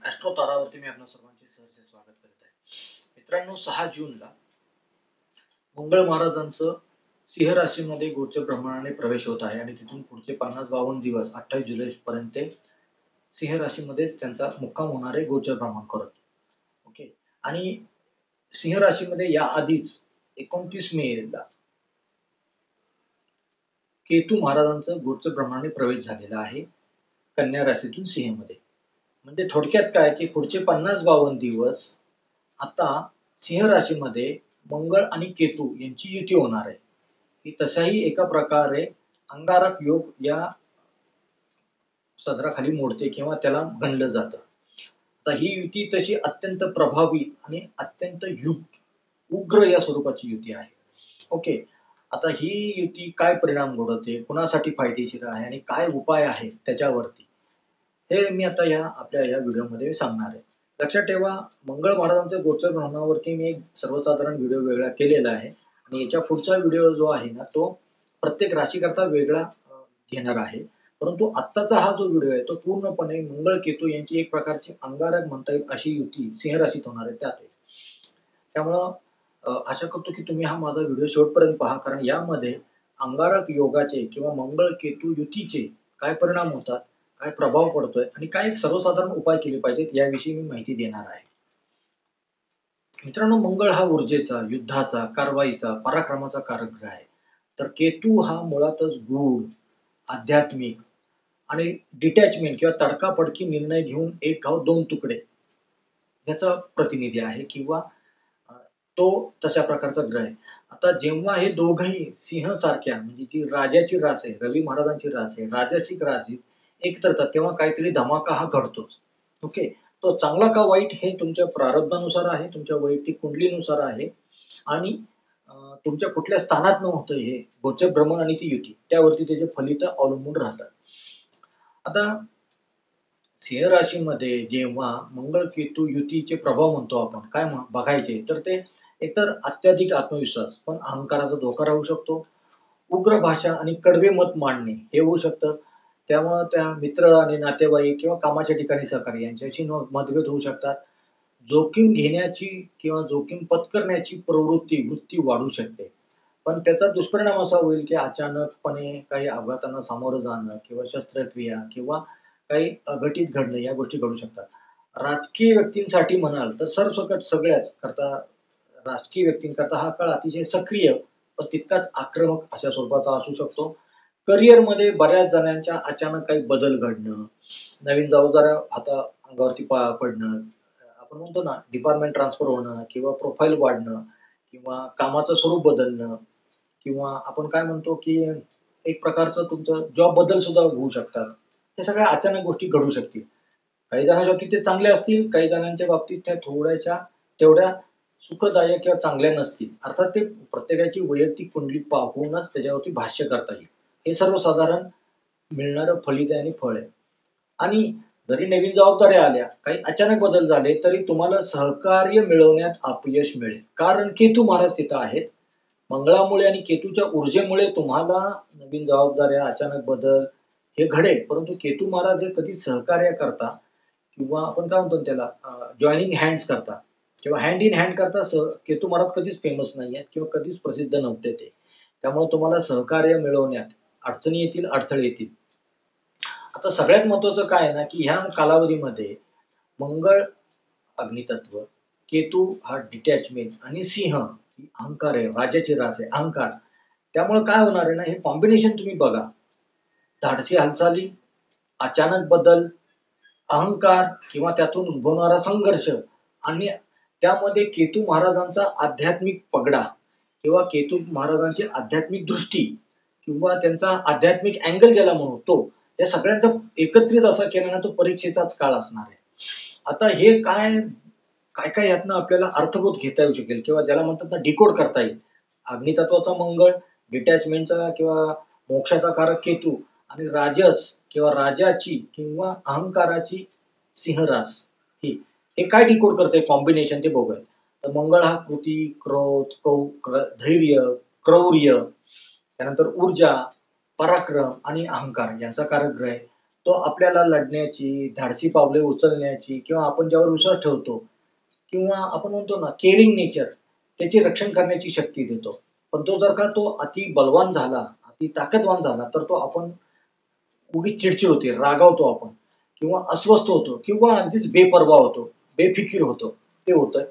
Austro तारावरती मी आपल्या सर्वांचे सहर्ष स्वागत करीत आहे. मित्रांनो, 6 जूनला मंगळ महाराजांचं सिंह राशीमध्ये गोचर प्रमाणाने प्रवेश होत आहे आणि तिथून पुढचे 50-52 दिवस 28 जुलै पर्यंत सिंह राशीमध्ये त्यांचा मुक्काम होणार आहे गोचर प्रमाण करत. ओके. आणि सिंह राशीमध्ये या आधीच 29 मेला केतू महाराजांचं गोचर प्रमाणाने प्रवेश झालेला आहे कन्या राशीतून सिंह मध्ये. म्हणजे थोडक्यात काय की पुढचे 50-52 दिवस आता सिंह राशीमध्ये मंगळ आणि केतू यांची युती होणार आहे. ही तसाही एका प्रकारे अंगारक योग या सदराखाली मोडते किंवा त्याला गणलं जातं. आता ही युती तशी अत्यंत प्रभावी आणि अत्यंत उग्र या स्वरूपाची युती आहे. ओके. आता ही युती काय परिणाम घडवते, कुणासाठी फायदेशीर आहे आणि काय उपाय आहेत त्याच्यावरती हे मी आता आपल्या या व्हिडिओमध्ये सांगणार आहे. लक्षात ठेवा, मंगळ महाराजांच्या गोचर प्रमाणावरती मी एक सर्वसाधारण व्हिडिओ वेगळा केलेला आहे आणि याच्या पुढचा व्हिडिओ जो आहे ना तो प्रत्येक राशीकरता वेगळा घेणार आहे. परंतु आत्ताचा हा जो व्हिडिओ आहे तो पूर्णपणे मंगळ केतू यांची एक प्रकारची अंगारक म्हणता येईल अशी युती सिंह राशीत होणार आहे त्यात. त्यामुळं आशा करतो की तुम्ही हा माझा व्हिडिओ शेवटपर्यंत पहा, कारण यामध्ये अंगारक योगाचे किंवा मंगळ केतू युतीचे काय परिणाम होतात, काय प्रभाव पडतोय आणि काय एक सर्वसाधारण उपाय केले पाहिजेत याविषयी मी माहिती देणार आहे. मित्रांनो, मंगळ हा ऊर्जेचा, युद्धाचा, कारवाईचा, पराक्रमाचा कारक ग्रह आहे. तर केतू हा मुळातच गूढ, आध्यात्मिक आणि डिटॅचमेंट किंवा तडकाफडकी निर्णय घेऊन एक घाव दोन तुकडे याचा प्रतिनिधी आहे किंवा तो तशा प्रकारचा ग्रह आहे. आता जेव्हा हे दोघही सिंह सारख्या म्हणजे जी राजाची रास आहे, रवी महाराजांची रास आहे, राजसिक राशीत एकत्र तेव्हा काहीतरी धमाका हा घडतोच. ओके. तो चांगला का वाईट हे तुमच्या प्रारब्धानुसार आहे, तुमच्या वैयक्तिक कुंडलीनुसार आहे आणि तुमच्या कुठल्या स्थानात न होतं हे गोचर भ्रमण आणि ती युती त्यावरती त्याचे फलित अवलंबून राहतात. आता सिंह राशीमध्ये जेव्हा मंगळ केतू युतीचे प्रभाव म्हणतो आपण काय बघायचे तर ते एकतर अत्याधिक आत्मविश्वास पण अहंकाराचा धोका राहू शकतो, उग्र भाषा आणि कडवे मत मांडणे हे होऊ शकतं. त्यामुळे त्या मित्र आणि नातेवाईक किंवा कामाच्या ठिकाणी सहकारी यांच्याशी मतभेद होऊ शकतात. जोखीम घेण्याची किंवा जोखीम पत्करण्याची वृत्ती वाढू शकते. पण त्याचा दुष्परिणाम असा होईल की अचानकपणे काही अपघातांना सामोरं जाणं किंवा शस्त्रक्रिया किंवा काही अघटित घडणं या गोष्टी घडू शकतात. राजकीय व्यक्तींसाठी म्हणाल तर सरसकट सगळ्याच करता राजकीय व्यक्तींकरता हा काळ अतिशय सक्रिय पण तितकाच आक्रमक अशा स्वरूपाचा असू शकतो. करिअरमध्ये बऱ्याच जणांच्या अचानक काही बदल घडणं, नवीन जबाबदाऱ्या आता अंगावरती पडणं, आपण म्हणतो ना डिपार्टमेंट ट्रान्सफर होणं किंवा प्रोफाईल वाढणं किंवा कामाचं स्वरूप बदलणं किंवा आपण काय म्हणतो की एक प्रकारचं तुमचं जॉब बदल सुद्धा होऊ शकतात. हे सगळ्या अचानक गोष्टी घडू शकतील. काही जणांच्या बाबतीत ते चांगले असतील, काही जणांच्या बाबतीत त्या थोड्याशा तेवढ्या सुखदायक किंवा चांगल्या नसतील. अर्थात ते प्रत्येकाची वैयक्तिक कुंडली पाहूनच त्याच्यावरती भाष्य करता येईल. हे सर्वसाधारण मिळणारं फलित आणि फळ आहे. आणि जरी नवीन जबाबदाऱ्या आल्या, काही अचानक बदल झाले तरी तुम्हाला सहकार्य मिळवण्यात अपयश मिळेल. कारण केतू महाराज तिथं आहेत. मंगळामुळे आणि केतूच्या ऊर्जेमुळे तुम्हाला नवीन जबाबदाऱ्या, अचानक बदल हे घडेल. परंतु केतू महाराज हे कधी सहकार्य करता किंवा आपण काय म्हणतो त्याला जॉईनिंग हँड्स करता किंवा हँड इन हँड करता केतू महाराज कधीच फेमस नाही आहेत किंवा कधीच प्रसिद्ध नव्हते ते. त्यामुळे तुम्हाला सहकार्य मिळवण्यात अडचणी येतील, अडथळे येतील. आता सगळ्यात महत्वाचं काय आहे ना की ह्या कालावधीमध्ये मंगळ अग्नितत्व, केतू हा डिटॅचमेंट आणि सिंह अहंकार आहे, राजाची रास आहे, अहंकार. त्यामुळे काय होणार आहे ना हे कॉम्बिनेशन तुम्ही बघा. धाडसी हालचाली, अचानक बदल, अहंकार किंवा त्यातून उद्भवणारा संघर्ष आणि त्यामध्ये केतू महाराजांचा आध्यात्मिक पगडा किंवा केतू महाराजांची आध्यात्मिक दृष्टी किंवा त्यांचा आध्यात्मिक अँगल ज्याला म्हणतो या सगळ्यांचा एकत्रित असा केला ना तो परीक्षेचाच काळ असणार आहे. आता हे काय काय काय यातनं आपल्याला अर्थबोध घेता येऊ शकेल किंवा ज्याला म्हणतात ना डिकोड करता येईल. अग्नितत्वाचा मंगळ, डिटॅचमेंटचा किंवा मोक्षाचा कारक केतू आणि राजस किंवा राजाची किंवा अहंकाराची सिंहरास ही हे काय डिकोड करते कॉम्बिनेशन ते बघूया. तर मंगळ हा कृती, क्रोध, धैर्य, क्रौर्य, त्यानंतर ऊर्जा, पराक्रम आणि अहंकार यांचा कारक ग्रह आहे. तो आपल्याला लढण्याची, धाडसी पावले उचलण्याची किंवा आपण ज्यावर विश्वास ठेवतो किंवा आपण म्हणतो ना केअरिंग नेचर, त्याचे रक्षण करण्याची शक्ती देतो. पण तो जर का तो अति बलवान झाला, अति ताकदवान झाला, तर तो आपण उगीच चिडचिड होते, रागावतो आपण किंवा अस्वस्थ होतो किंवा अगदीच बेपर्वा होतो, बेफिकीर होतो. ते होतं.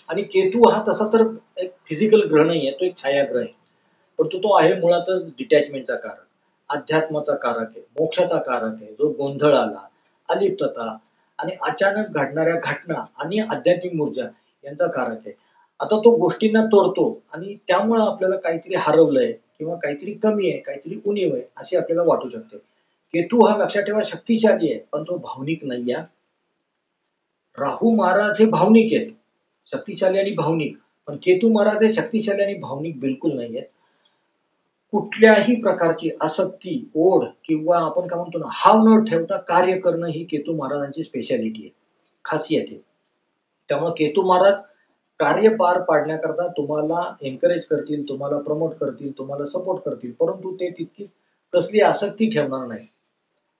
आणि केतू हा तसा तर एक फिजिकल ग्रह नाहीये, तो एक छायाग्रह आहे. परंतु तो आहे मुळातच डिटॅचमेंटचा कारक, अध्यात्माचा कारक आहे, मोक्षाचा कारक आहे, जो गोंधळ आला, अलिप्तता आणि अचानक घडणाऱ्या घटना आणि आध्यात्मिक ऊर्जा यांचा कारक आहे. आता तो गोष्टींना तोडतो आणि त्यामुळं आपल्याला काहीतरी हरवलंय किंवा काहीतरी कमी आहे, काहीतरी उणीव आहे, अशी आपल्याला वाटू शकते. केतू हा लक्षात ठेवा शक्तिशाली आहे, पण तो भावनिक नाहीये. राहू महाराज हे भावनिक आहेत, शक्तिशाली आणि भावनिक. पण केतू महाराज हे शक्तिशाली आणि भावनिक बिलकुल नाहीयेत. कुठल्याही प्रकारची आसक्ती, ओढ किंवा आपण काय म्हणतो ना हाव न ठेवता कार्य करणं ही केतू महाराजांची स्पेशालिटी आहे, खासियत आहे. त्यामुळे केतू महाराज कार्य पार पाडण्याकरता तुम्हाला एन्करेज करतील, तुम्हाला प्रमोट करतील, तुम्हाला सपोर्ट करतील, परंतु ते तितकीच कसली आसक्ती ठेवणार नाही.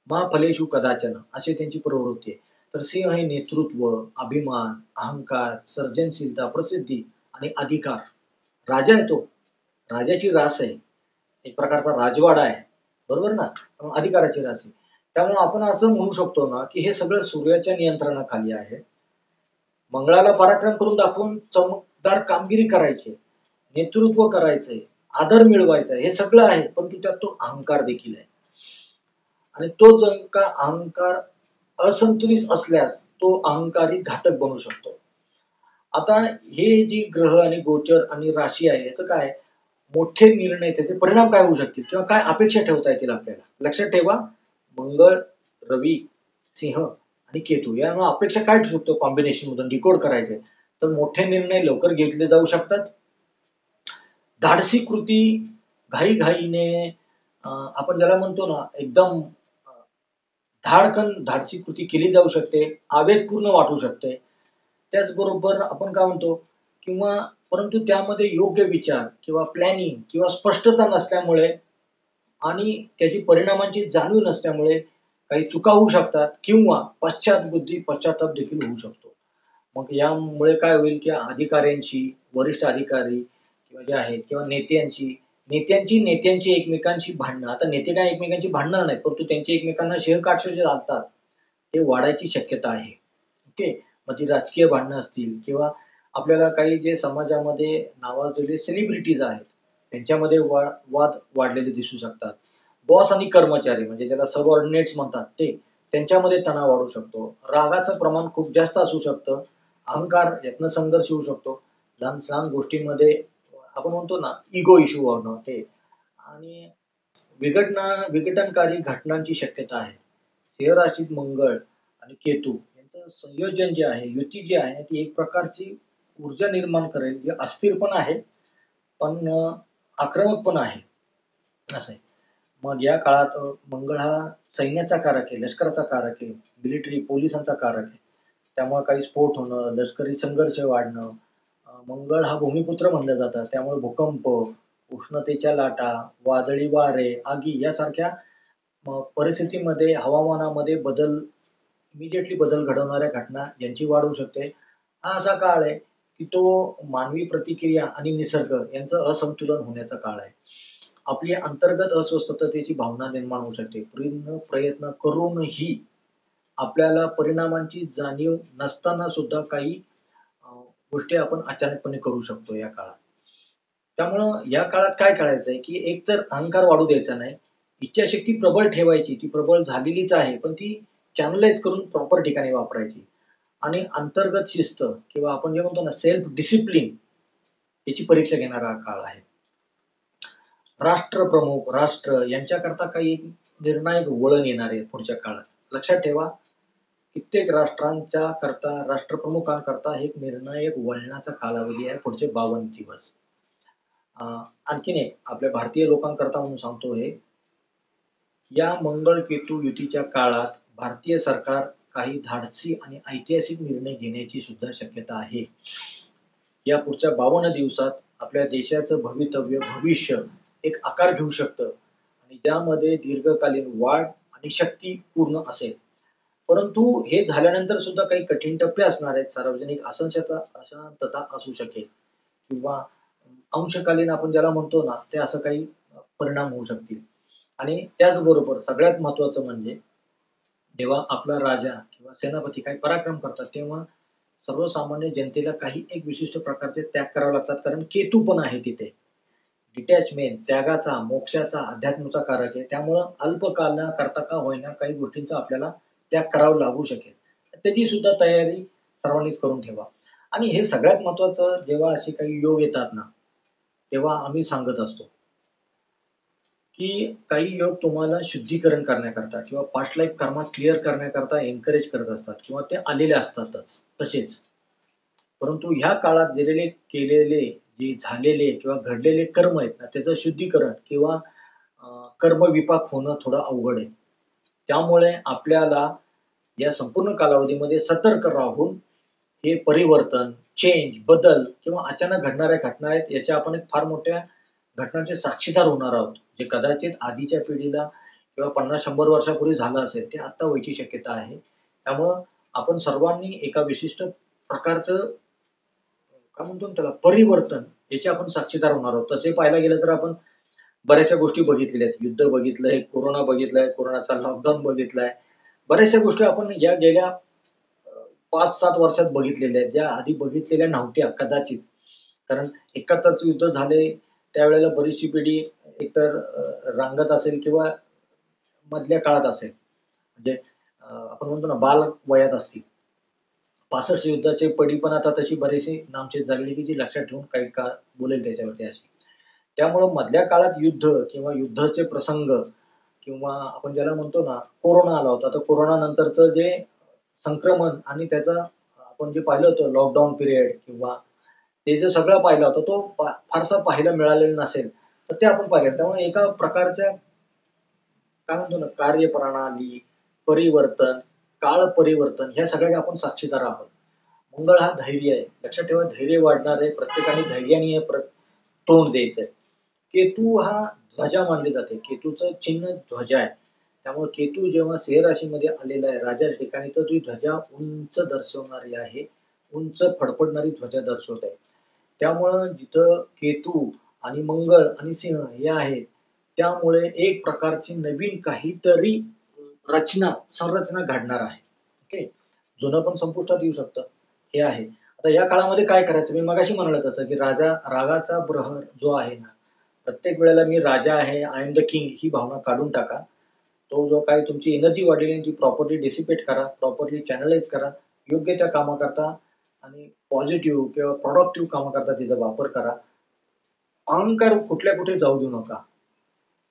मा फलेषु कदाचन अशी त्यांची प्रवृत्ती आहे. तर सिंह हे नेतृत्व, अभिमान, अहंकार, सर्जनशीलता, प्रसिद्धी आणि अधिकार. राजा आहे तो, राजाची रास आहे, एक प्रकारचा राजवाडा आहे, बरोबर ना? त्यामुळे अधिकाराची रास आहे. त्यामुळे आपण असं म्हणू शकतो ना की हे सगळं सूर्याच्या नियंत्रणाखाली आहे. मंगळाला पराक्रम करून दाखवून चमकदार कामगिरी करायची, नेतृत्व करायचंय, आदर मिळवायचा हे सगळं आहे, परंतु त्यात तो अहंकार देखील आहे. आणि तो जर का अहंकार असंतुलित असल्यास तो अहंकारी घातक बनू शकतो. आता हे जी ग्रह आणि गोचर आणि राशी आहे याचं काय, मोठे निर्णय त्याचे परिणाम काय होऊ शकतील किंवा काय अपेक्षा ठेवता येतील आपल्याला. लक्षात ठेवा, मंगळ, रवी, सिंह आणि केतू यामुळे अपेक्षा काय ठेवू शकतो कॉम्बिनेशन मधून डिकोड करायचे. तर मोठे निर्णय लवकर घेतले जाऊ शकतात, धाडसी कृती घाईघाईने आपण ज्याला म्हणतो ना एकदम धाडकन धाडसी कृती केली जाऊ शकते, आवेगपूर्ण वाटू शकते. त्याचबरोबर आपण काय म्हणतो किंवा परंतु त्यामध्ये योग्य विचार किंवा प्लॅनिंग किंवा स्पष्टता नसल्यामुळे आणि त्याची परिणामांची जाणीव नसल्यामुळे काही चुका होऊ शकतात किंवा पश्चाताप देखील होऊ शकतो. मग यामुळे काय होईल की अधिकाऱ्यांशी, वरिष्ठ अधिकारी किंवा जे आहेत किंवा नेत्यांची एकमेकांशी भांडणं. आता नेते काय एकमेकांशी भांडणार नाहीत, परंतु त्यांची एकमेकांना शेहकाटशे जे चालतात ते वाढायची शक्यता आहे. ओके. मग ती राजकीय भांडणं असतील किंवा आपल्याला काही जे समाजामध्ये नावाजलेले सेलिब्रिटीज आहेत त्यांच्यामध्ये वाद वाढलेले दिसू शकतात. बॉस आणि कर्मचारी म्हणजे ज्याला सबऑर्डिनेट्स म्हणतात ते, त्यांच्यामध्ये तणाव वाढू शकतो. रागाचं प्रमाण खूप जास्त असू शकतं. अहंकार यातनं संघर्ष होऊ शकतो. लहान लहान गोष्टींमध्ये आपण म्हणतो ना इगो इश्यू होणं ते आणि विघटनकारी घटनांची शक्यता आहे. सिंह राशीत मंगळ आणि केतू यांचं संयोजन जे आहे, युती जी आहे ती एक प्रकारची ऊर्जा निर्माण करेल, जे अस्थिर पण आहे पण आक्रमक पण आहे, असं आहे. मग या काळात मंगळ हा सैन्याचा कारक आहे, लष्कराचा कारक आहे, मिलिटरी पोलिसांचा कारक आहे. त्यामुळे काही स्फोट होणं, लष्करी संघर्ष वाढणं. मंगळ हा भूमिपुत्र म्हणलं जातं, त्यामुळे भूकंप, उष्णतेच्या लाटा, वादळी वारे, आगी यासारख्या परिस्थितीमध्ये हवामानामध्ये इमिजिएटली बदल घडवणाऱ्या घटना यांची वाढ होऊ शकते. हा असा काळ आहे की तो मानवी प्रतिक्रिया आणि निसर्ग यांचं असंतुलन होण्याचा काळ आहे. आपली अंतर्गत अस्वस्थतेची भावना निर्माण होऊ शकते. प्रयत्न करूनही आपल्याला परिणामांची जाणीव नसताना सुद्धा काही गोष्टी आपण अचानकपणे करू शकतो या काळात. त्यामुळं या काळात काय करायचंय की एक तर अहंकार वाढू द्यायचा नाही, इच्छाशक्ती प्रबळ ठेवायची, ती प्रबळ झालेलीच आहे पण ती चॅनलाइज करून प्रॉपर ठिकाणी वापरायची आणि अंतर्गत शिस्त किंवा आपण जे म्हणतो ना सेल्फ डिसिप्लिन याची परीक्षा घेणारा काळ आहे. राष्ट्रप्रमुख, राष्ट्र यांच्याकरता काही निर्णायक वळण येणार आहे पुढच्या काळात. लक्षात ठेवा, कित्येक राष्ट्रांच्या करता, राष्ट्रप्रमुखांकरता हे एक निर्णायक वळणाचा कालावधी आहे पुढचे 52 दिवस. आणखीन एक आपल्या भारतीय लोकांकरता म्हणून सांगतो हे, या मंगळ केतू युतीच्या काळात भारतीय सरकार काही धाडसी आणि ऐतिहासिक निर्णय घेण्याची सुद्धा शक्यता आहे. या पुढच्या 52 दिवसात आपल्या देशाचं भविष्य एक आकार घेऊ शकतं आणि ज्यामध्ये दीर्घकालीन वाढ आणि आणि शक्ती पूर्ण असेल. परंतु हे झाल्यानंतर सुद्धा काही कठीण टप्पे असणार आहेत. सार्वजनिक अशांतता असू शकेल किंवा अंशकालीन आपण ज्याला म्हणतो ना, ते असं काही परिणाम होऊ शकतील. आणि त्याचबरोबर सगळ्यात महत्त्वाचं म्हणजे जेव्हा आपला राजा किंवा सेनापती काही पराक्रम करतात, तेव्हा सर्वसामान्य जनतेला काही एक विशिष्ट प्रकारचे त्याग करावे लागतात. कारण केतू पण आहे तिथे. डिटॅचमेंट, त्यागाचा, मोक्षाचा, अध्यात्माचा कारक आहे. त्यामुळं अल्पकाळाकरता का होईना काही गोष्टींचा आपल्याला त्याग करावा लागू शकेल. त्याची सुद्धा तयारी सर्वांनीच करून ठेवा. आणि हे सगळ्यात महत्त्वाचं जेव्हा असे काही योग येतात ना, तेव्हा आम्ही सांगत असतो, की काही योग तुम्हाला शुद्धीकरण करण्याकरता किंवा पास्ट लाईफ कर्मा क्लिअर करण्याकरता एन्करेज करत असतात किंवा ते आलेले असतातच तसेच. परंतु ह्या काळात केलेले, जे झालेले किंवा घडलेले कर्म आहेत ना, त्याचं शुद्धीकरण किंवा कर्मविपाक होणं थोडं अवघड आहे. त्यामुळे आपल्याला या संपूर्ण कालावधीमध्ये सतर्क राहून हे परिवर्तन, चेंज, बदल किंवा अचानक घडणाऱ्या घटना आहेत, याच्या आपण एक फार मोठ्या घटनांचे साक्षीदार होणार आहोत. जे कदाचित आधीच्या पिढीला किंवा 50-100 वर्षापूर्वी झालं असेल, ते आता व्हायची शक्यता आहे. त्यामुळं आपण सर्वांनी एका विशिष्ट प्रकारचं काय म्हणतो ना त्याला परिवर्तन याचे आपण साक्षीदार होणार आहोत. तसे पाहायला गेलं तर आपण बऱ्याचशा गोष्टी बघितलेल्या आहेत. युद्ध बघितलंय, कोरोना बघितलाय, कोरोनाचा लॉकडाऊन बघितलाय. बऱ्याचशा गोष्टी आपण या गेल्या 5-7 वर्षात बघितलेल्या आहेत, ज्या आधी बघितलेल्या नव्हत्या कदाचित. कारण 71चं युद्ध झाले, त्यावेळेला बरीचशी पिढी एकतर रांगत असेल किंवा मधल्या काळात असेल. म्हणजे आपण म्हणतो ना बाल वयात असतील. 65 युद्धाचे पडी पण आता तशी बरीचशी नामशेष झालेली की जी लक्षात ठेवून काही काळ बोलेल त्याच्यावरती अशी. त्यामुळं मधल्या काळात युद्ध किंवा युद्धाचे प्रसंग किंवा आपण ज्याला म्हणतो ना कोरोना आला होता. तर कोरोना नंतरचं जे संक्रमण आणि त्याचा आपण जे पाहिलं होतं लॉकडाऊन पिरियड किंवा ते जे सगळं पाहिलं होतं तो फारसा पाहायला मिळालेला नसेल. तर ते आपण पाहिलं. त्यामुळे एका प्रकारच्या काय म्हणतो ना कार्यप्रणाली, परिवर्तन, काळ परिवर्तन ह्या सगळ्याचे आपण साक्षीदार आहोत. मंगळ हा धैर्य आहे. लक्षात ठेवा धैर्य वाढणार आहे. प्रत्येकाने धैर्याने तोंड द्यायचंय. केतू हा ध्वजा मानले जाते. केतूचं चिन्ह ध्वजा आहे. त्यामुळे केतू जेव्हा सिंह राशीमध्ये आलेला आहे राजाच्या ठिकाणी तर ती ध्वजा उंच दर्शवणारी आहे. उंच फडफडणारी ध्वजा दर्शवत आहे. त्यामुळं जिथं केतू आणि मंगळ आणि सिंह हे आहेत, त्यामुळे एक प्रकारची नवीन काहीतरी संरचना घडणार आहे. ओके. जुनं पण संपुष्टात येऊ शकतं. हे आहे. आता या काळामध्ये काय करायचं? मी मगाशी म्हणालो तसं, की रागाचा प्रहर जो आहे ना, प्रत्येक वेळेला मी राजा आहे, आय एम द किंग ही भावना काढून टाका. तो जो काही तुमची एनर्जी वाढलेली ती प्रॉपरली डिसिपेट करा, प्रॉपरली चॅनलाइज करा. योग्य त्या कामाकरता आणि पॉझिटिव्ह किंवा प्रॉडक्टिव्ह कामाकरता तिचा वापर करा. अहंकार कुठल्या कुठे जाऊ देऊ नका.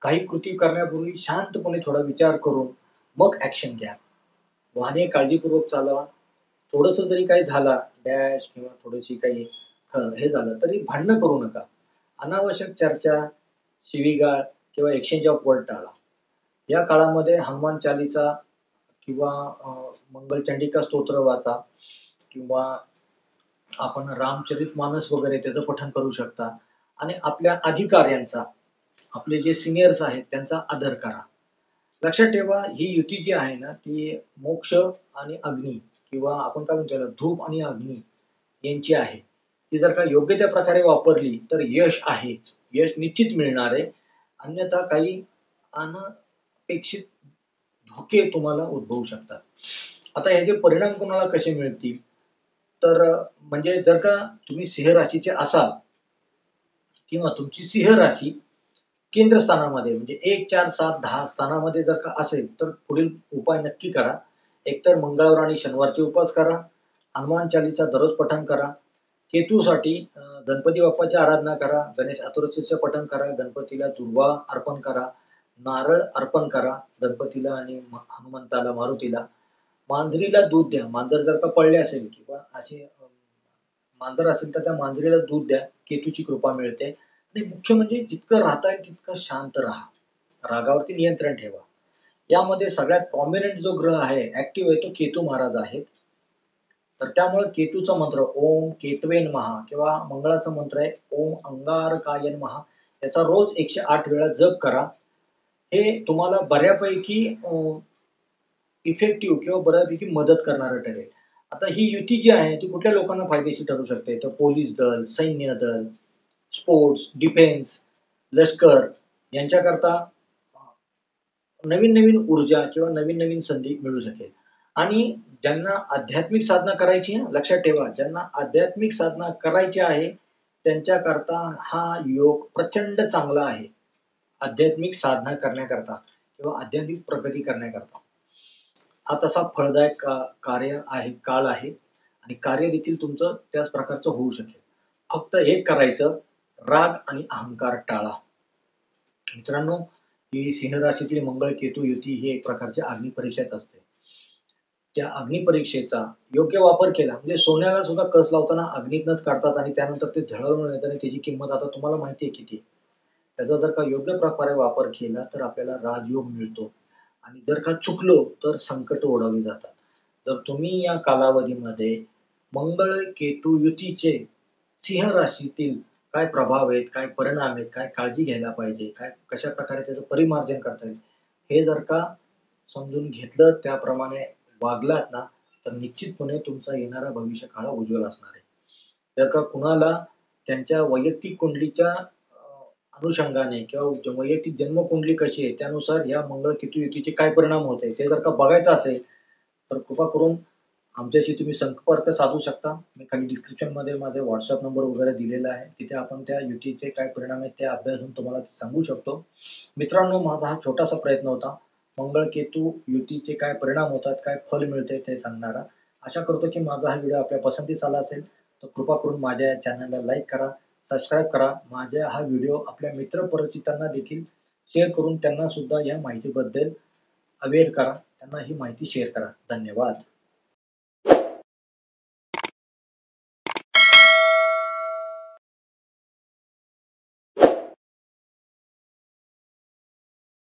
काही कृती करण्यापूर्वी शांतपणे थोडा विचार करून मग ॲक्शन घ्या. वाहने काळजीपूर्वक चालवा. थोडंसं जरी काही झाला डॅश किंवा थोडीशी काही हे झालं तरी भांडणं करू नका. अनावश्यक चर्चा, शिवीगाळ किंवा एक्सचेंज ऑफ वर्ड टाळा. या काळामध्ये हनुमान चालीसा किंवा मंगलचंडिका स्तोत्र वाचा किंवा आपण रामचरितमानस वगैरे त्याचं पठण करू शकता आणि आपल्या अधिकाऱ्यांचा, आपले जे सिनियर्स आहेत त्यांचा आदर करा. लक्षात ठेवा ही युती जी आहे ना ती मोक्ष आणि अग्नी किंवा आपण काय म्हणतो धूप आणि अग्नी यांची आहे. ती जर का योग्य त्या प्रकारे वापरली तर यश आहेच. यश निश्चित मिळणार आहे. अन्यथा काही अनपेक्षित धोके तुम्हाला उद्भवू शकतात. आता ह्याचे परिणाम कोणाला कसे मिळतील? तर म्हणजे जर का तुम्ही सिंह राशीचे असाल किंवा तुमची सिंह राशी केंद्र स्थानामध्ये म्हणजे 1, 4, 7, 10 स्थानामध्ये जर का असेल तर पुढील उपाय नक्की करा. एकतर मंगळवार आणि शनिवारचे उपवास करा. हनुमान चालीसा दररोज पठण करा. केतूसाठी गणपती बाप्पाची आराधना करा. गणेश चतुर्थीचं पठण करा. गणपतीला दुर्वा अर्पण करा. नारळ अर्पण करा गणपतीला आणि हनुमंताला, मारुतीला. मांजरीला दूध द्या. मांजर जर का पळले असेल किंवा अशी मांजर असेल तर त्या मांजरीला दूध द्या. केतूची कृपा मिळते. आणि मुख्य म्हणजे जितकं राहता येईल तितकं शांत राहा. रागावरती नियंत्रण ठेवा. यामध्ये सगळ्यात प्रॉमिनंट जो ग्रह आहे, ऍक्टिव्ह आहे तो केतू महाराज आहेत. तर त्यामुळे केतूचा मंत्र ओम केतवे नमः किंवा मंगळाचा मंत्र आहे ओम अंगारकाय नमः याचा रोज 108 वेळा जप करा. हे तुम्हाला बऱ्यापैकी इफेक्टिव्ह किंवा बऱ्यापैकी मदत करणारं ठरेल. आता ही युती जी आहे ती कुठल्या लोकांना फायदेशीर ठरू शकते? तर पोलीस दल, सैन्य दल, स्पोर्ट्स, डिफेन्स, लष्कर यांच्याकरता नवीन-नवीन ऊर्जा किंवा नवीन-नवीन संधी मिळू शकेल. आणि ज्यांना आध्यात्मिक साधना करायची आहे, लक्षात ठेवा, ज्यांना आध्यात्मिक साधना करायची आहे, त्यांच्याकरता हा योग प्रचंड चांगला आहे. आध्यात्मिक साधना करण्याकरता किंवा आध्यात्मिक प्रगती करण्याकरता. हा तसा फळदायक कार्य आहे, काळ आहे आणि कार्य देखील तुमचं त्याच प्रकारचं होऊ शकेल. फक्त एक करायचं, राग आणि अहंकार टाळा. मित्रांनो, ही सिंह राशीतील मंगळ केतू युती ही एक प्रकारची अग्निपरीक्षाच असते. त्या अग्निपरीक्षेचा योग्य वापर केला म्हणजे सोन्याला सुद्धा कस लावताना अग्नीतनंच काढतात आणि त्यानंतर ते झळाळून येतं आणि त्याची किंमत आता तुम्हाला माहिती आहे किती. त्याचा जर का योग्य प्रकारे वापर केला तर आपल्याला राजयोग मिळतो आणि जर का चुकलो तर संकट ओढवली जातात. जर तुम्ही या कालावधीमध्ये मंगळ केतू युतीचे सिंह राशीतील काय प्रभाव आहेत, काय परिणाम आहेत, काय काळजी घ्यायला पाहिजे, काय कशाप्रकारे त्याचं परिमार्जन करता येईल, हे जर का समजून घेतलं, त्याप्रमाणे वागलात ना, तर निश्चितपणे तुमचा येणारा भविष्यकाळ उज्ज्वल असणार आहे. जर का कुणाला त्यांच्या वैयक्तिक कुंडलीच्या अनुषंगाने किंवा वैयक्तिक जन्मकुंडली कशी आहे, त्यानुसार या मंगळ केतू युतीचे काय परिणाम होत आहेत, ते जर का बघायचं असेल, तर कृपा करून आमच्याशी तुम्ही संपर्क साधू शकता. मी खाली डिस्क्रिप्शनमध्ये माझे WhatsApp नंबर वगैरे दिलेला आहे. तिथे आपण त्या युतीचे काय परिणाम आहेत ते अभ्यासून तुम्हाला सांगू शकतो. मित्रांनो, माझा हा छोटासा प्रयत्न होता. मंगळ केतू युतीचे काय परिणाम होतात, काय फल मिळते ते सांगणारा. आशा करतो की माझा हा व्हिडिओ आपल्या पसंतीस आला असेल, तर कृपा करून माझ्या या चॅनलला लाईक करा, सबस्क्राईब करा. माझ्या हा व्हिडिओ आपल्या मित्र-परिचितांना देखील शेअर करून त्यांना सुद्धा या माहितीबद्दल अवेअर करा. त्यांना ही माहिती शेअर करा. धन्यवाद.